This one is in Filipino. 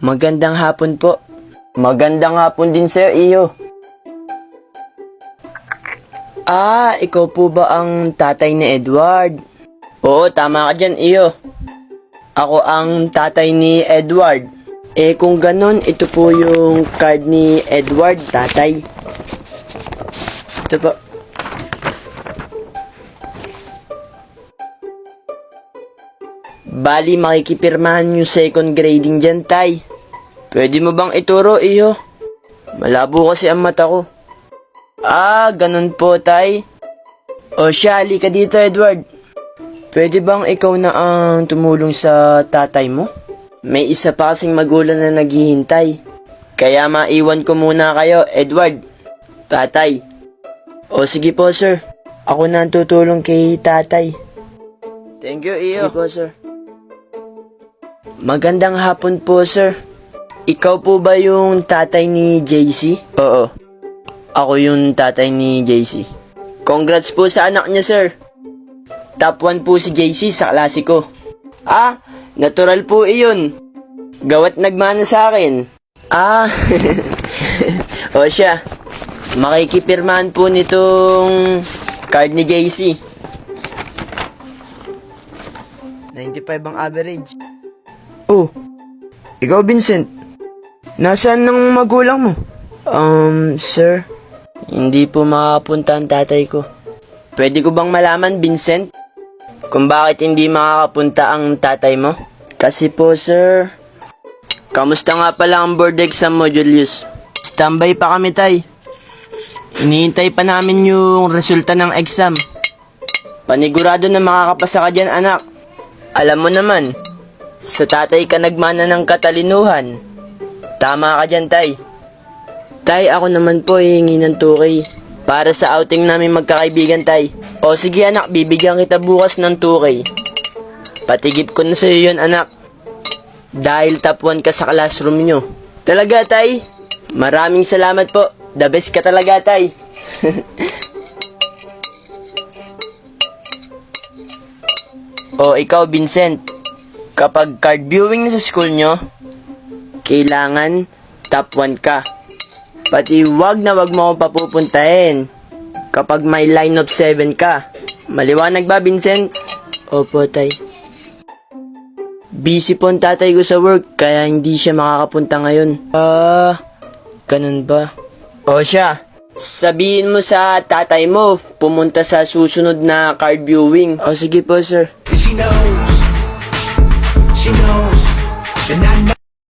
Magandang hapon po. Magandang hapon din sir, iyo. Ikaw po ba ang tatay ni Edward? Oo, tama ka dyan, iyo. Ako ang tatay ni Edward. Kung ganon, ito po yung card ni Edward, tatay. Ito po. Bali, makikipirmahan yung second grading dyan, tay. Pwede mo bang ituro, iyo? Malabo kasi ang mata ko. Ganun po, tay. O siya, halika dito, Edward. Pwede bang ikaw na ang tumulong sa tatay mo? May isa pa kasing magulang na naghihintay. Kaya maiwan ko muna kayo, Edward. Tatay. O sige po, sir. Ako na ang tutulong kay tatay. Thank you, iyo. Sige po, sir. Magandang hapon po, sir. Ikaw po ba yung tatay ni JC? Oo. Ako yung tatay ni JC. Congrats po sa anak niya, sir. Top 1 po si JC sa klase ko. Natural po iyon. Gawat nagmana sa akin. O siya. Makikipirmahan po nitong card ni JC. 95 ang average. Oh, ikaw Vincent. Nasaan ng magulang mo? Sir, hindi po makapunta ang tatay ko. Pwede ko bang malaman, Vincent, kung bakit hindi makakapunta ang tatay mo? Kasi po, sir. Kamusta nga pala ang board exam mo, Julius? Standby pa kami, tay. Hinihintay pa namin yung resulta ng exam. Panigurado na makakapasa ka dyan, anak. Alam mo naman, sa tatay ka nagmana ng katalinuhan. Tama ka dyan, tay. Tay, ako naman po hihingi ng 2K para sa outing namin magkakaibigan, tay. O sige anak, bibigyan kita bukas ng 2K. Patigip ko na sa'yo yun, anak. Dahil top 1 ka sa classroom nyo. Talaga, tay? Maraming salamat po. The best ka talaga, tay. O ikaw, Vincent. Kapag card viewing na sa school nyo, kailangan top 1 ka. Pati wag na wag mo ako papupuntahin kapag may line of 7 ka. Maliwanag ba, Vincent? Opo, tay. Busy po ang tatay ko sa work, kaya hindi siya makakapunta ngayon. Ganun ba? O siya, sabihin mo sa tatay mo, pumunta sa susunod na card viewing. O sige po, sir. She knows, and I know.